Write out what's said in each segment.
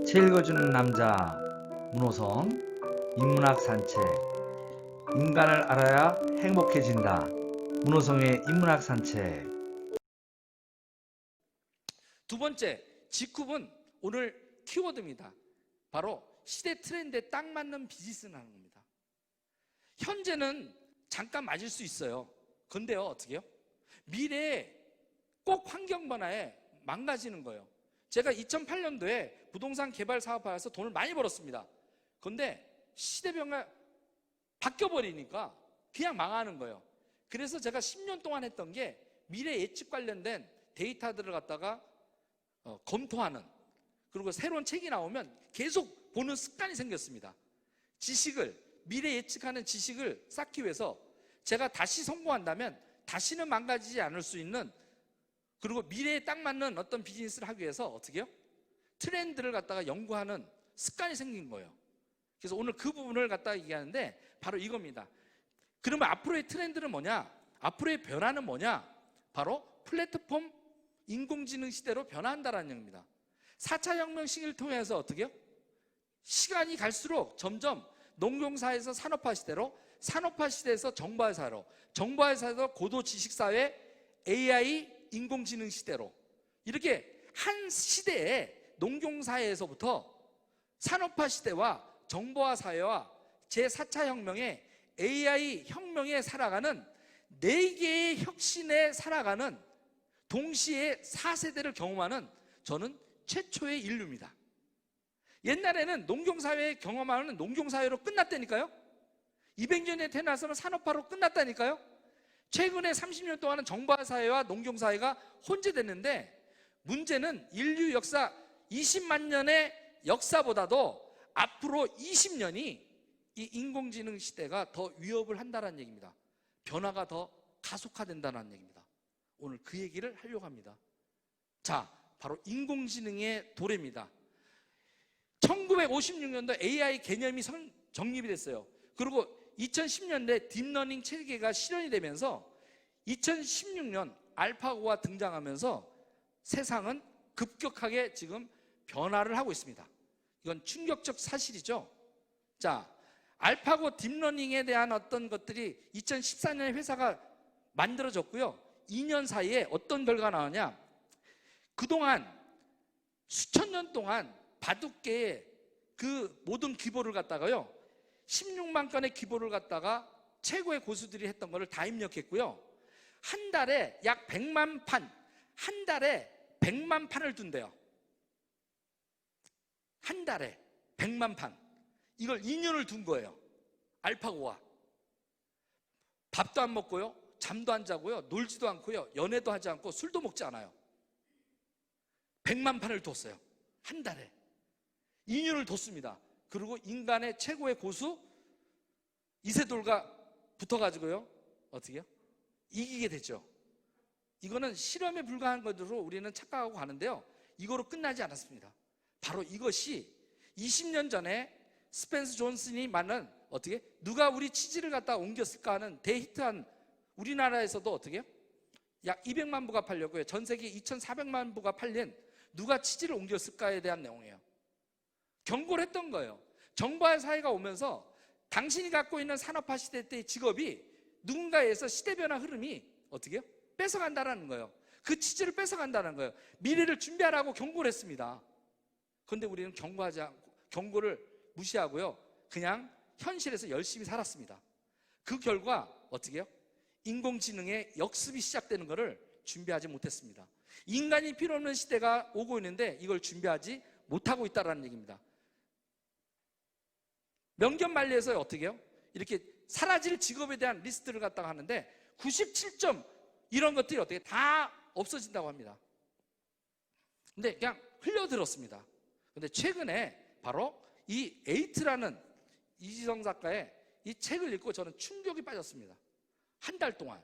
책 읽어주는 남자 문호성. 인문학 산책. 인간을 알아야 행복해진다. 문호성의 인문학 산책. 두 번째, 직kup은 오늘 키워드입니다. 바로 시대 트렌드에 딱 맞는 비즈니스를 하는 겁니다. 현재는 잠깐 맞을 수 있어요. 근데요, 어떻게 해요? 미래에 꼭 환경 변화에 망가지는 거예요. 제가 2008년도에 부동산 개발 사업하면서 돈을 많이 벌었습니다. 근데 시대 변화가 바뀌어버리니까 그냥 망하는 거예요. 그래서 제가 10년 동안 했던 게 미래 예측 관련된 데이터들을 갖다가 검토하는, 그리고 새로운 책이 나오면 계속 보는 습관이 생겼습니다. 미래 예측하는 지식을 쌓기 위해서 제가 다시 성공한다면 다시는 망가지지 않을 수 있는, 그리고 미래에 딱 맞는 어떤 비즈니스를 하기 위해서 어떻게 해요? 트렌드를 갖다가 연구하는 습관이 생긴 거예요. 그래서 오늘 그 부분을 갖다가 얘기하는데 바로 이겁니다. 그러면 앞으로의 트렌드는 뭐냐? 앞으로의 변화는 뭐냐? 바로 플랫폼 인공지능 시대로 변화한다는 얘기입니다. 4차 혁명 시기를 통해서 어떻게 해요? 시간이 갈수록 점점 농경사회에서 산업화 시대로, 산업화 시대에서 정보화 사회로, 정보화 사회에서 고도 지식사회, AI 인공지능 시대로, 이렇게 한 시대에 농경사회에서부터 산업화 시대와 정보화 사회와 제4차 혁명의 AI 혁명에 살아가는 4개의 혁신에 살아가는 동시에 4세대를 경험하는 저는 최초의 인류입니다. 옛날에는 농경사회 경험하는 농경사회로 끝났다니까요. 200년에 태어나서는 산업화로 끝났다니까요. 최근에 30년 동안은 정보화 사회와 농경사회가 혼재됐는데, 문제는 인류 역사 20만 년의 역사보다도 앞으로 20년이 이 인공지능 시대가 더 위협을 한다는 얘기입니다. 변화가 더 가속화된다는 얘기입니다. 오늘 그 얘기를 하려고 합니다. 자, 바로 인공지능의 도래입니다. 1956년도 AI 개념이 정립이 됐어요. 그리고 2010년대 딥러닝 체계가 실현이 되면서 2016년 알파고가 등장하면서 세상은 급격하게 지금 변화를 하고 있습니다. 이건 충격적 사실이죠. 자, 알파고 딥러닝에 대한 어떤 것들이 2014년에 회사가 만들어졌고요. 2년 사이에 어떤 결과가 나오냐? 그동안 수천 년 동안 바둑계의 그 모든 기보를 갖다가요, 16만 건의 기보를 갖다가 최고의 고수들이 했던 거를 다 입력했고요. 한 달에 약 100만 판, 한 달에 100만 판을 둔대요. 한 달에 100만 판. 이걸 2년을 둔 거예요. 알파고가. 밥도 안 먹고요, 잠도 안 자고요, 놀지도 않고요, 연애도 하지 않고 술도 먹지 않아요. 100만 판을 뒀어요. 한 달에. 2년을 뒀습니다. 그리고 인간의 최고의 고수 이세돌과 붙어가지고요, 어떻게 해요? 이기게 됐죠. 이거는 실험에 불과한 것으로 우리는 착각하고 가는데요, 이거로 끝나지 않았습니다. 바로 이것이 20년 전에 스펜스 존슨이 만든, 어떻게 누가 우리 치즈를 갖다 옮겼을까 하는 대히트한, 우리나라에서도 어떻게 해요? 약 200만 부가 팔렸고요, 전 세계 2,400만 부가 팔린 누가 치즈를 옮겼을까에 대한 내용이에요. 경고를 했던 거예요. 정보화 사회가 오면서 당신이 갖고 있는 산업화 시대 때의 직업이 누군가에서 시대 변화 흐름이 어떻게 해요? 뺏어간다는 거예요. 그 치즈를 뺏어간다는 거예요. 미래를 준비하라고 경고를 했습니다. 그런데 우리는 경고를 무시하고요, 그냥 현실에서 열심히 살았습니다. 그 결과 어떻게 해요? 인공지능의 역습이 시작되는 것을 준비하지 못했습니다. 인간이 필요 없는 시대가 오고 있는데 이걸 준비하지 못하고 있다는 얘기입니다. 명견만리에서 어떻게 해요? 이렇게 사라질 직업에 대한 리스트를 갖다가 하는데 97점 이런 것들이 어떻게 다 없어진다고 합니다. 근데 그냥 흘려들었습니다. 근데 최근에 바로 이 에이트라는 이지성 작가의 이 책을 읽고 저는 충격이 빠졌습니다. 한 달 동안.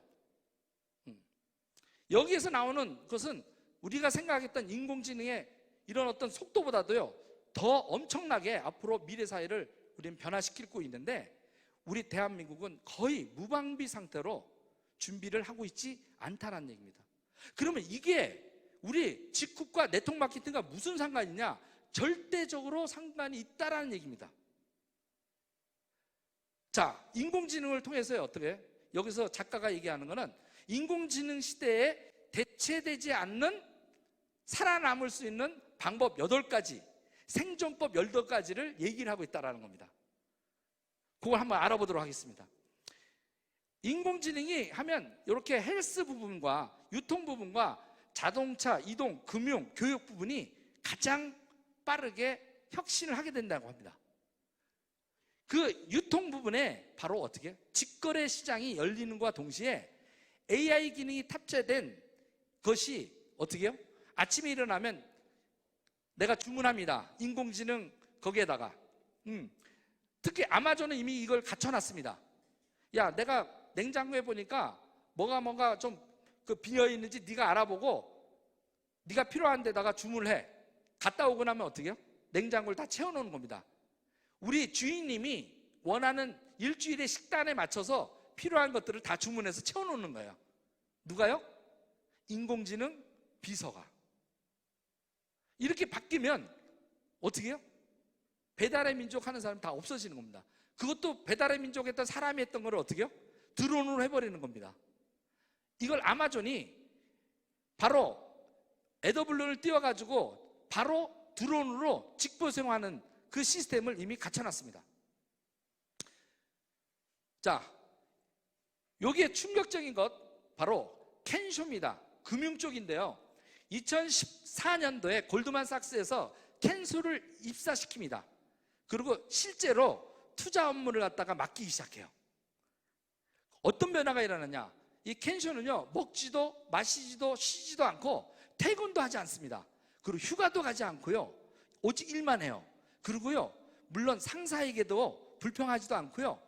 여기에서 나오는 것은 우리가 생각했던 인공지능의 이런 어떤 속도보다도요, 더 엄청나게 앞으로 미래 사회를 우리는 변화시키고 있는데, 우리 대한민국은 거의 무방비 상태로 준비를 하고 있지 않다는 얘기입니다. 그러면 이게 우리 직kup과 네트워크 마케팅과 무슨 상관이냐? 절대적으로 상관이 있다라는 얘기입니다. 자, 인공지능을 통해서요, 어떻게? 여기서 작가가 얘기하는 거는 인공지능 시대에 대체되지 않는 살아남을 수 있는 방법 8가지, 생존법 8가지를 얘기를 하고 있다는 겁니다. 그걸 한번 알아보도록 하겠습니다. 인공지능이 하면 이렇게 헬스 부분과 유통 부분과 자동차, 이동, 금융, 교육 부분이 가장 빠르게 혁신을 하게 된다고 합니다. 그 유통 부분에 바로 어떻게? 직거래 시장이 열리는 것과 동시에 AI 기능이 탑재된 것이 어떻게 해요? 아침에 일어나면 내가 주문합니다. 인공지능 거기에다가 특히 아마존은 이미 이걸 갖춰놨습니다. 야, 내가 냉장고에 보니까 뭐가 좀 비어 있는지 네가 알아보고 네가 필요한 데다가 주문을 해. 갔다 오고 나면 어떻게 해요? 냉장고를 다 채워놓는 겁니다. 우리 주인님이 원하는 일주일의 식단에 맞춰서 필요한 것들을 다 주문해서 채워놓는 거예요. 누가요? 인공지능 비서가. 이렇게 바뀌면 어떻게 해요? 배달의 민족 하는 사람 다 없어지는 겁니다. 그것도 배달의 민족 했던 사람이 했던 걸 어떻게 해요? 드론으로 해버리는 겁니다. 이걸 아마존이 바로 AWS를 띄워가지고 바로 드론으로 직보생하는 그 시스템을 이미 갖춰놨습니다. 자, 여기에 충격적인 것 바로 캔쇼입니다. 금융 쪽인데요. 2014년도에 골드만삭스에서 캔쇼를 입사시킵니다. 그리고 실제로 투자 업무를 갖다가 맡기기 시작해요. 어떤 변화가 일어나냐? 이 캔쇼는요, 먹지도 마시지도 쉬지도 않고 퇴근도 하지 않습니다. 그리고 휴가도 가지 않고요, 오직 일만 해요. 그리고요, 물론 상사에게도 불평하지도 않고요,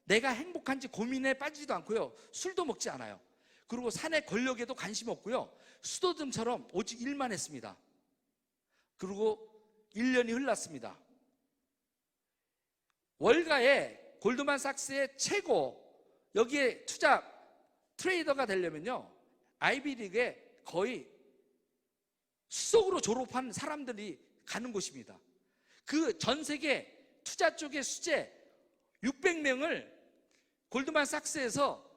내가 행복한지 고민에 빠지지도 않고요, 술도 먹지 않아요. 그리고 사내 권력에도 관심 없고요, 수도등처럼 오직 일만 했습니다. 그리고 1년이 흘렀습니다. 월가의 골드만삭스의 최고 여기에 투자 트레이더가 되려면요, 아이비리그에 거의 수석으로 졸업한 사람들이 가는 곳입니다. 그 전 세계 투자 쪽의 수재 600명을 골드만삭스에서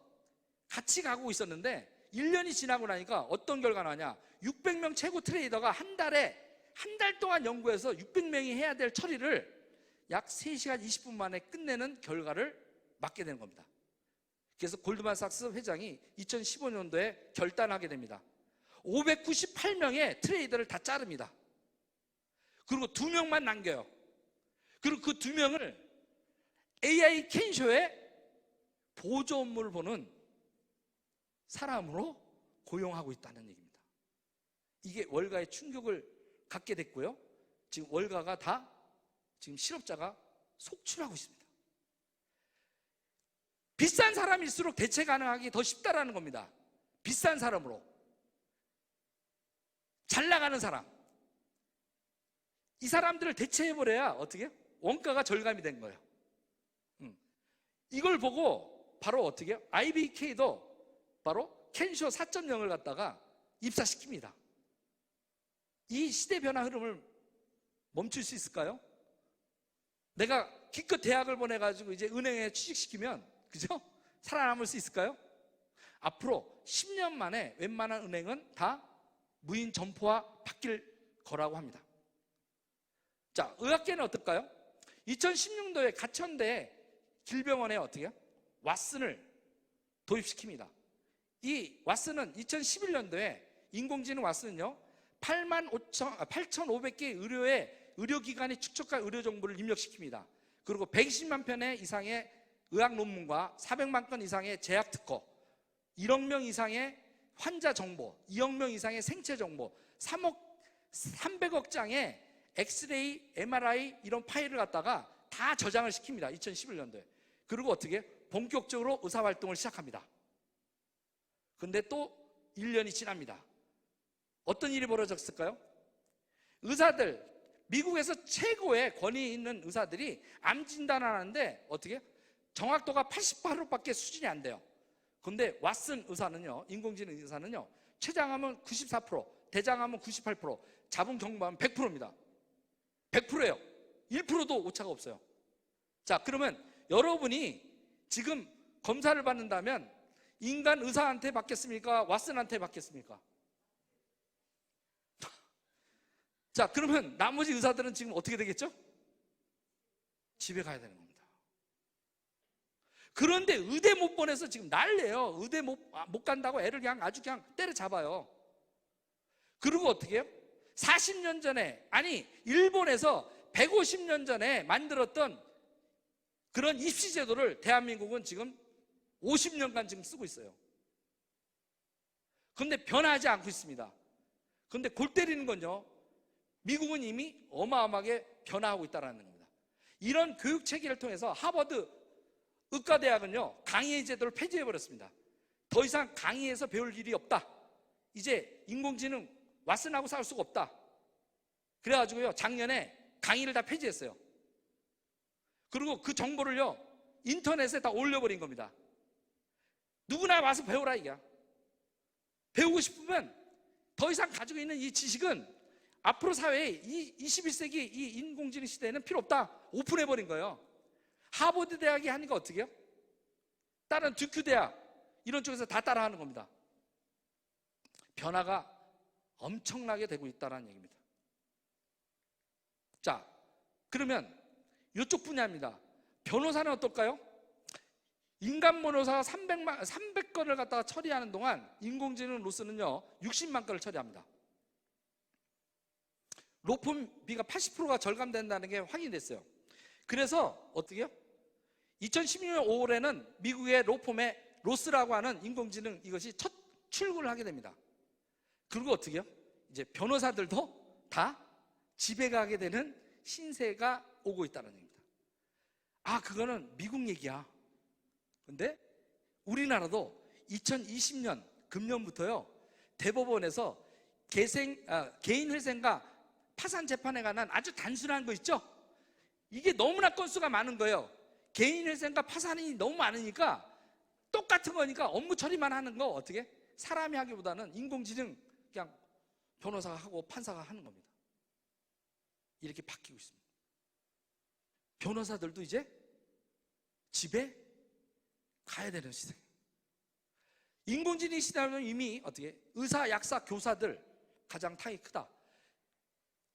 같이 가고 있었는데 1년이 지나고 나니까 어떤 결과가 나냐? 600명 최고 트레이더가 한 달 동안 연구해서 600명이 해야 될 처리를 약 3시간 20분 만에 끝내는 결과를 맞게 되는 겁니다. 그래서 골드만삭스 회장이 2015년도에 결단하게 됩니다. 598명의 트레이더를 다 자릅니다. 그리고 2명만 남겨요. 그리고 그 2명을 AI 캔쇼의 보조 업무를 보는 사람으로 고용하고 있다는 얘기입니다. 이게 월가의 충격을 갖게 됐고요, 지금 월가가 다 지금 실업자가 속출하고 있습니다. 비싼 사람일수록 대체 가능하기 더 쉽다라는 겁니다. 비싼 사람으로, 잘 나가는 사람, 이 사람들을 대체해버려야 어떻게 해요? 원가가 절감이 된 거예요. 이걸 보고 바로 어떻게 해요? IBK도 바로 캔쇼 4.0을 갖다가 입사시킵니다. 이 시대 변화 흐름을 멈출 수 있을까요? 내가 기껏 대학을 보내가지고 이제 은행에 취직시키면, 그죠? 살아남을 수 있을까요? 앞으로 10년 만에 웬만한 은행은 다 무인 점포화 바뀔 거라고 합니다. 자, 의학계는 어떨까요? 2016년도에 가천대 길병원에 어떻게 해요? 왓슨을 도입시킵니다. 이 왓슨은 2011년도에 인공지능 왓슨은요, 8,500개 의료기관이 축적한 의료 정보를 입력시킵니다. 그리고 120만 편의 이상의 의학 논문과 400만 건 이상의 제약 특허, 1억 명 이상의 환자 정보, 2억 명 이상의 생체 정보, 300억 장의 엑스레이, MRI 이런 파일을 갖다가 다 저장을 시킵니다. 2011년도에. 그리고 어떻게 본격적으로 의사활동을 시작합니다. 근데 또 1년이 지납니다. 어떤 일이 벌어졌을까요? 의사들, 미국에서 최고의 권위 있는 의사들이 암 진단을 하는데 어떻게? 정확도가 88%밖에 수준이 안 돼요. 근데 왓슨 의사는요, 인공지능 의사는요, 췌장암은 94%, 대장암은 98%, 자궁 경부암은 100%입니다. 100%예요. 1%도 오차가 없어요. 자, 그러면 여러분이 지금 검사를 받는다면 인간 의사한테 받겠습니까? 왓슨한테 받겠습니까? 자, 그러면 나머지 의사들은 지금 어떻게 되겠죠? 집에 가야 되는 겁니다. 그런데 의대 못 보내서 지금 난리예요. 의대 못 간다고 애를 그냥 아주 그냥 때려잡아요. 그리고 어떻게 해요? 40년 전에, 아니 일본에서 150년 전에 만들었던 그런 입시 제도를 대한민국은 지금 50년간 지금 쓰고 있어요. 그런데 변하지 않고 있습니다. 그런데 골 때리는 건요, 미국은 이미 어마어마하게 변화하고 있다는 겁니다. 이런 교육 체계를 통해서 하버드 의과대학은요, 강의 제도를 폐지해버렸습니다. 더 이상 강의에서 배울 일이 없다. 이제 인공지능 왓슨하고 싸울 수가 없다. 그래가지고요, 작년에 강의를 다 폐지했어요. 그리고 그 정보를요, 인터넷에 다 올려버린 겁니다. 누구나 와서 배우라 이게. 배우고 싶으면 더 이상 가지고 있는 이 지식은 앞으로 사회에 이 21세기 이 인공지능 시대에는 필요 없다. 오픈해버린 거예요. 하버드 대학이 하니까 어떻게 해요? 다른 듀크 대학 이런 쪽에서 다 따라하는 겁니다. 변화가 엄청나게 되고 있다는 얘기입니다. 자, 그러면 이쪽 분야입니다. 변호사는 어떨까요? 인간 변호사가 300건을 갖다가 처리하는 동안 인공지능 로스는요 60만 건을 처리합니다. 로펌비가 80%가 절감된다는 게 확인됐어요. 그래서 어떻게 해요? 2016년 5월에는 미국의 로펌의 로스라고 하는 인공지능 이것이 첫 출근을 하게 됩니다. 그리고 어떻게 해요? 이제 변호사들도 다 집에 가게 되는 신세가 오고 있다는 얘기입니다. 아, 그거는 미국 얘기야. 근데 우리나라도 2020년 금년부터요 대법원에서 개인회생과 파산 재판에 관한 아주 단순한 거 있죠? 이게 너무나 건수가 많은 거예요. 개인회생과 파산이 너무 많으니까 똑같은 거니까 업무 처리만 하는 거 어떻게? 사람이 하기보다는 인공지능 그냥 변호사가 하고 판사가 하는 겁니다. 이렇게 바뀌고 있습니다. 변호사들도 이제 집에 가야 되는 시대. 인공지능 시대는 이미 어떻게 의사, 약사, 교사들 가장 타격이 크다.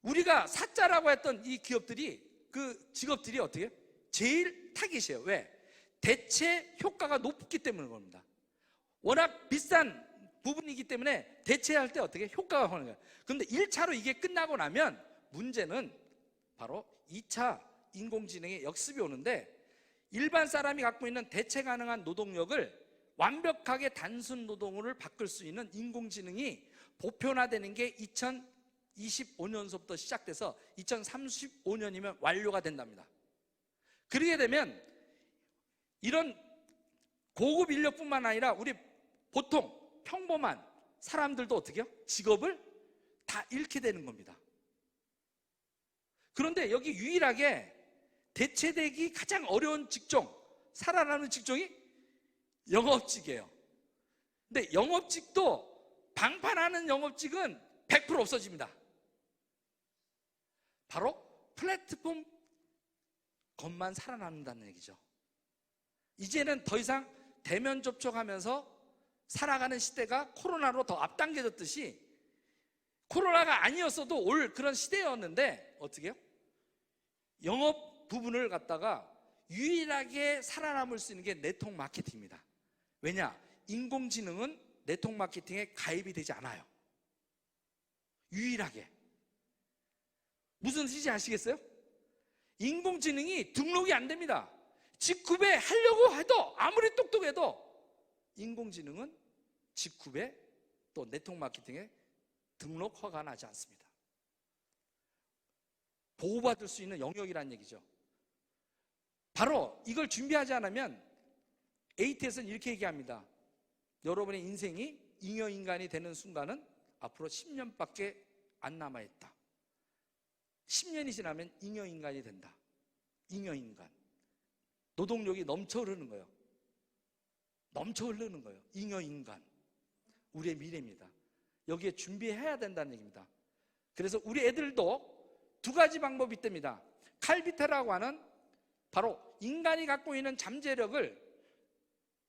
우리가 사자라고 했던 이 기업들이 그 직업들이 어떻게 제일 타깃이에요. 왜? 대체 효과가 높기 때문인 겁니다. 워낙 비싼 부분이기 때문에 대체할 때 어떻게 효과가 오는 거예요. 그런데 1차로 이게 끝나고 나면 문제는 바로 2차 인공지능의 역습이 오는데 일반 사람이 갖고 있는 대체 가능한 노동력을 완벽하게 단순 노동으로 바꿀 수 있는 인공지능이 보편화되는 게 2025년서부터 시작돼서 2035년이면 완료가 된답니다. 그러게 되면 이런 고급 인력뿐만 아니라 우리 보통 평범한 사람들도 어떻게 해요? 직업을 다 잃게 되는 겁니다. 그런데 여기 유일하게 대체되기 가장 어려운 직종, 살아남는 직종이 영업직이에요. 근데 영업직도 방판하는 영업직은 100% 없어집니다. 바로 플랫폼 것만 살아남는다는 얘기죠. 이제는 더 이상 대면 접촉하면서 살아가는 시대가 코로나로 더 앞당겨졌듯이 코로나가 아니었어도 올 그런 시대였는데 어떻게 해요? 영업 부분을 갖다가 유일하게 살아남을 수 있는 게 네트워크 마케팅입니다. 왜냐? 인공지능은 네트워크 마케팅에 가입이 되지 않아요. 유일하게. 무슨 뜻인지 아시겠어요? 인공지능이 등록이 안 됩니다. 직후배 하려고 해도 아무리 똑똑해도 인공지능은 직후배 또 네트워크 마케팅에 등록 허가가 나지 않습니다. 보호받을 수 있는 영역이라는 얘기죠. 바로 이걸 준비하지 않으면 ATS는 이렇게 얘기합니다. 여러분의 인생이 잉여인간이 되는 순간은 앞으로 10년밖에 안 남아있다. 10년이 지나면 잉여인간이 된다. 잉여인간. 노동력이 넘쳐 흐르는 거예요. 넘쳐 흐르는 거예요. 잉여인간. 우리의 미래입니다. 여기에 준비해야 된다는 얘기입니다. 그래서 우리 애들도 두 가지 방법이 있답니다. 칼비테라고 하는 바로 인간이 갖고 있는 잠재력을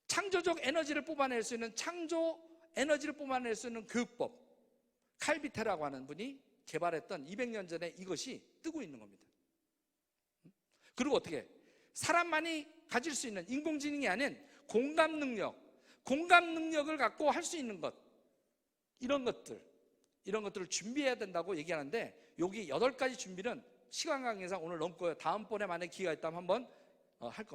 창조적 에너지를 뽑아낼 수 있는 창조 에너지를 뽑아낼 수 있는 교육법, 칼비테라고 하는 분이 개발했던 200년 전에 이것이 뜨고 있는 겁니다. 그리고 어떻게 사람만이 가질 수 있는 인공지능이 아닌 공감 능력을 갖고 할 수 있는 것, 이런 것들을 준비해야 된다고 얘기하는데, 여기 8가지 준비는 시간 관계상 오늘 넘고요. 다음번에 만약에 기회가 있다면 한번 할 겁니다.